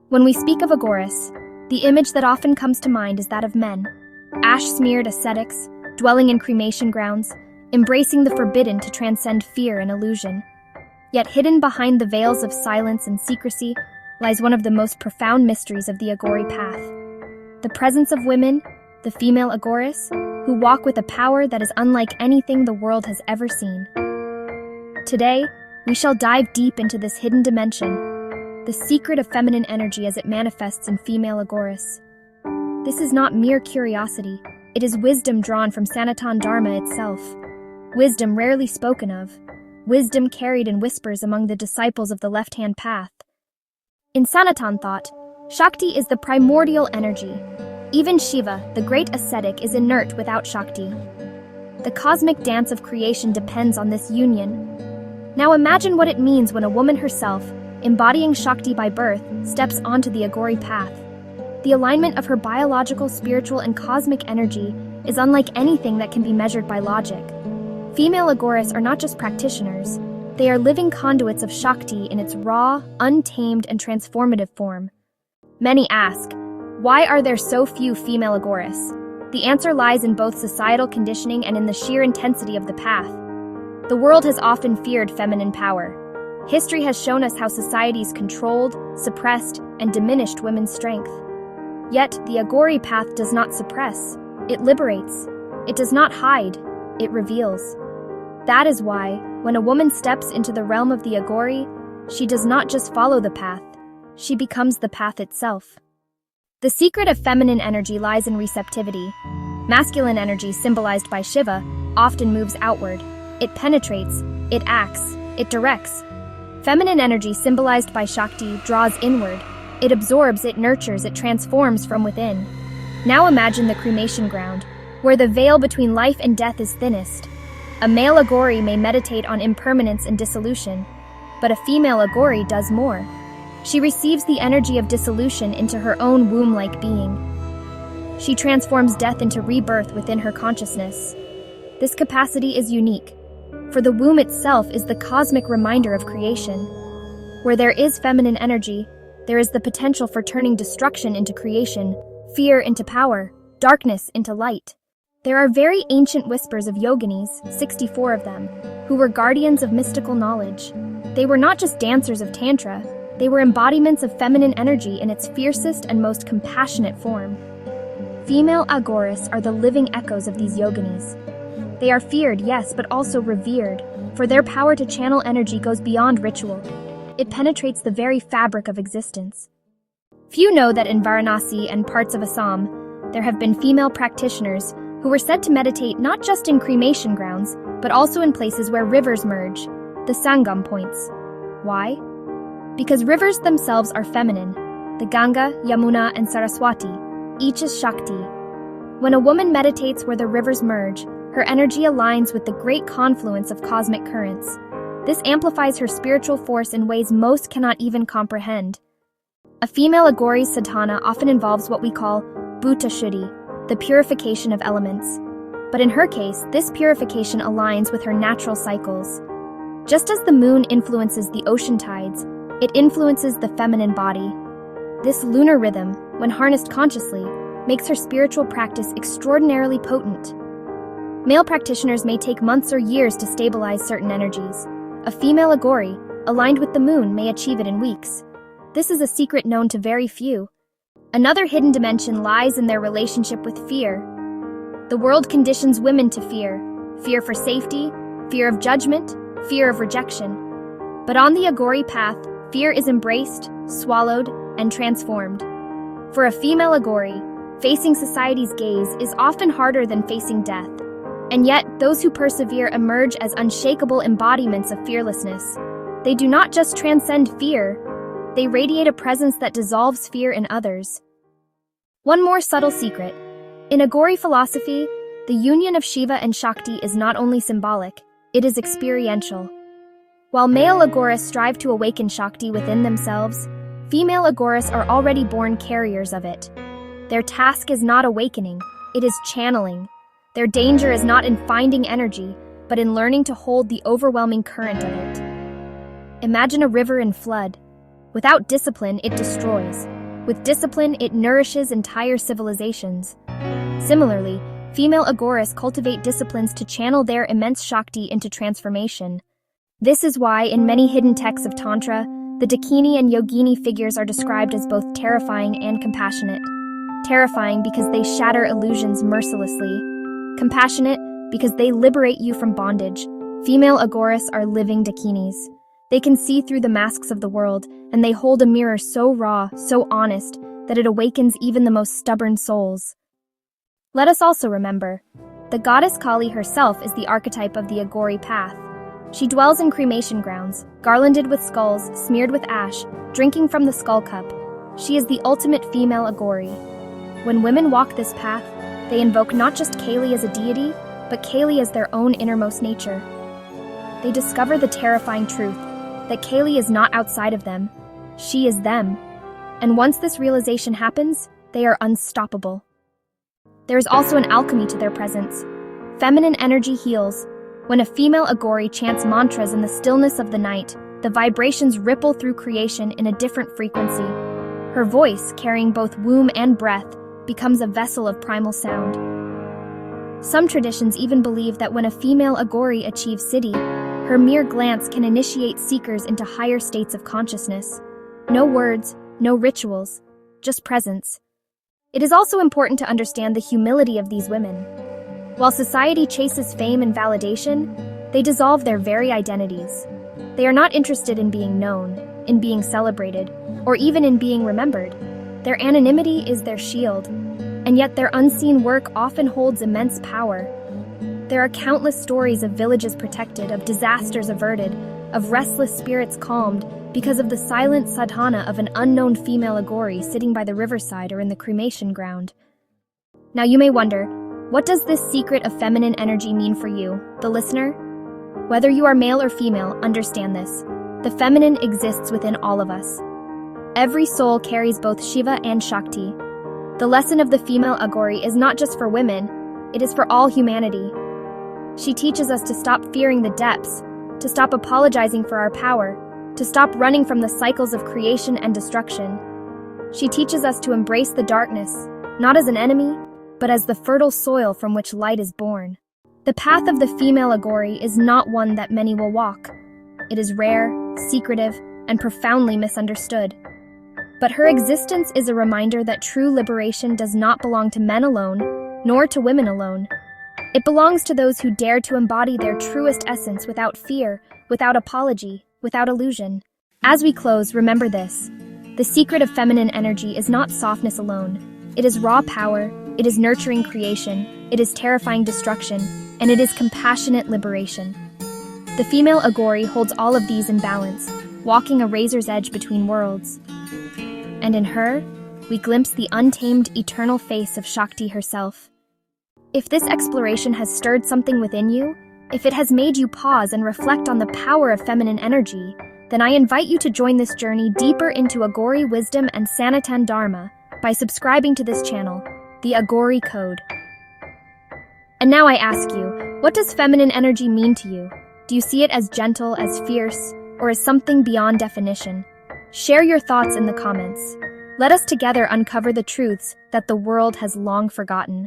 When we speak of Aghoris, the image that often comes to mind is that of men, ash-smeared ascetics, dwelling in cremation grounds, embracing the forbidden to transcend fear and illusion. Yet hidden behind the veils of silence and secrecy lies one of the most profound mysteries of the Aghori path. The presence of women, the female Aghoris, who walk with a power that is unlike anything the world has ever seen. Today, we shall dive deep into this hidden dimension, the secret of feminine energy as it manifests in female Aghoris. This is not mere curiosity, it is wisdom drawn from Sanatan Dharma itself. Wisdom rarely spoken of, wisdom carried in whispers among the disciples of the left-hand path. In Sanatan thought, Shakti is the primordial energy. Even Shiva, the great ascetic, is inert without Shakti. The cosmic dance of creation depends on this union. Now imagine what it means when a woman herself, embodying Shakti by birth, steps onto the Aghori path. The alignment of her biological, spiritual, and cosmic energy is unlike anything that can be measured by logic. Female Aghoris are not just practitioners, they are living conduits of Shakti in its raw, untamed, and transformative form. Many ask, why are there so few female Aghoris? The answer lies in both societal conditioning and in the sheer intensity of the path. The world has often feared feminine power. History has shown us how societies controlled, suppressed, and diminished women's strength. Yet, the Aghori path does not suppress, it liberates. It does not hide, it reveals. That is why, when a woman steps into the realm of the Aghori, she does not just follow the path, she becomes the path itself. The secret of feminine energy lies in receptivity. Masculine energy, symbolized by Shiva, often moves outward. It penetrates, it acts, it directs. Feminine energy, symbolized by Shakti, draws inward. It absorbs, it nurtures, it transforms from within. Now imagine the cremation ground, where the veil between life and death is thinnest. A male Aghori may meditate on impermanence and dissolution, but a female Aghori does more. She receives the energy of dissolution into her own womb-like being. She transforms death into rebirth within her consciousness. This capacity is unique, for the womb itself is the cosmic reminder of creation. Where there is feminine energy, there is the potential for turning destruction into creation, fear into power, darkness into light. There are very ancient whispers of yoginis, 64 of them, who were guardians of mystical knowledge. They were not just dancers of Tantra, they were embodiments of feminine energy in its fiercest and most compassionate form. Female Aghoris are the living echoes of these yoginis. They are feared, yes, but also revered, for their power to channel energy goes beyond ritual. It penetrates the very fabric of existence. Few know that in Varanasi and parts of Assam, there have been female practitioners who were said to meditate not just in cremation grounds, but also in places where rivers merge, the Sangam points. Why? Because rivers themselves are feminine. The Ganga, Yamuna, and Saraswati, each is Shakti. When a woman meditates where the rivers merge, her energy aligns with the great confluence of cosmic currents. This amplifies her spiritual force in ways most cannot even comprehend. A female Aghori's sadhana often involves what we call Bhuta Shuddhi, the purification of elements. But in her case, this purification aligns with her natural cycles. Just as the moon influences the ocean tides, it influences the feminine body. This lunar rhythm, when harnessed consciously, makes her spiritual practice extraordinarily potent. Male practitioners may take months or years to stabilize certain energies. A female Aghori, aligned with the moon, may achieve it in weeks. This is a secret known to very few. Another hidden dimension lies in their relationship with fear. The world conditions women to fear. Fear for safety, fear of judgment, fear of rejection. But on the Aghori path, fear is embraced, swallowed, and transformed. For a female Aghori, facing society's gaze is often harder than facing death. And yet, those who persevere emerge as unshakable embodiments of fearlessness. They do not just transcend fear, they radiate a presence that dissolves fear in others. One more subtle secret. In Aghori philosophy, the union of Shiva and Shakti is not only symbolic, it is experiential. While male Aghoris strive to awaken Shakti within themselves, female Aghoris are already born carriers of it. Their task is not awakening, it is channeling. Their danger is not in finding energy, but in learning to hold the overwhelming current of it. Imagine a river in flood. Without discipline, it destroys. With discipline, it nourishes entire civilizations. Similarly, female Aghoris cultivate disciplines to channel their immense Shakti into transformation. This is why, in many hidden texts of Tantra, the Dakini and Yogini figures are described as both terrifying and compassionate. Terrifying because they shatter illusions mercilessly. Compassionate because they liberate you from bondage. Female Aghoris are living Dakinis. They can see through the masks of the world, and they hold a mirror so raw, so honest, that it awakens even the most stubborn souls. Let us also remember, the goddess Kali herself is the archetype of the Aghori path. She dwells in cremation grounds, garlanded with skulls, smeared with ash, drinking from the skull cup. She is the ultimate female Aghori. When women walk this path, they invoke not just Kali as a deity, but Kali as their own innermost nature. They discover the terrifying truth that Kali is not outside of them, she is them. And once this realization happens, they are unstoppable. There is also an alchemy to their presence. Feminine energy heals. When a female Aghori chants mantras in the stillness of the night, the vibrations ripple through creation in a different frequency. Her voice, carrying both womb and breath, becomes a vessel of primal sound. Some traditions even believe that when a female Aghori achieves siddhi, her mere glance can initiate seekers into higher states of consciousness. No words, no rituals, just presence. It is also important to understand the humility of these women. While society chases fame and validation, they dissolve their very identities. They are not interested in being known, in being celebrated, or even in being remembered. Their anonymity is their shield, and yet their unseen work often holds immense power. There are countless stories of villages protected, of disasters averted, of restless spirits calmed because of the silent sadhana of an unknown female Aghori sitting by the riverside or in the cremation ground. Now you may wonder, what does this secret of feminine energy mean for you, the listener? Whether you are male or female, understand this. The feminine exists within all of us. Every soul carries both Shiva and Shakti. The lesson of the female Aghori is not just for women, it is for all humanity. She teaches us to stop fearing the depths, to stop apologizing for our power, to stop running from the cycles of creation and destruction. She teaches us to embrace the darkness, not as an enemy, but as the fertile soil from which light is born. The path of the female Aghori is not one that many will walk. It is rare, secretive, and profoundly misunderstood. But her existence is a reminder that true liberation does not belong to men alone, nor to women alone. It belongs to those who dare to embody their truest essence without fear, without apology, without illusion. As we close, remember this. The secret of feminine energy is not softness alone. It is raw power, it is nurturing creation, it is terrifying destruction, and it is compassionate liberation. The female Aghori holds all of these in balance, walking a razor's edge between worlds. And in her, we glimpse the untamed, eternal face of Shakti herself. If this exploration has stirred something within you, if it has made you pause and reflect on the power of feminine energy, then I invite you to join this journey deeper into Aghori wisdom and Sanatan Dharma by subscribing to this channel, the Aghori Code. And now I ask you, what does feminine energy mean to you? Do you see it as gentle, as fierce, or as something beyond definition? Share your thoughts in the comments. Let us together uncover the truths that the world has long forgotten.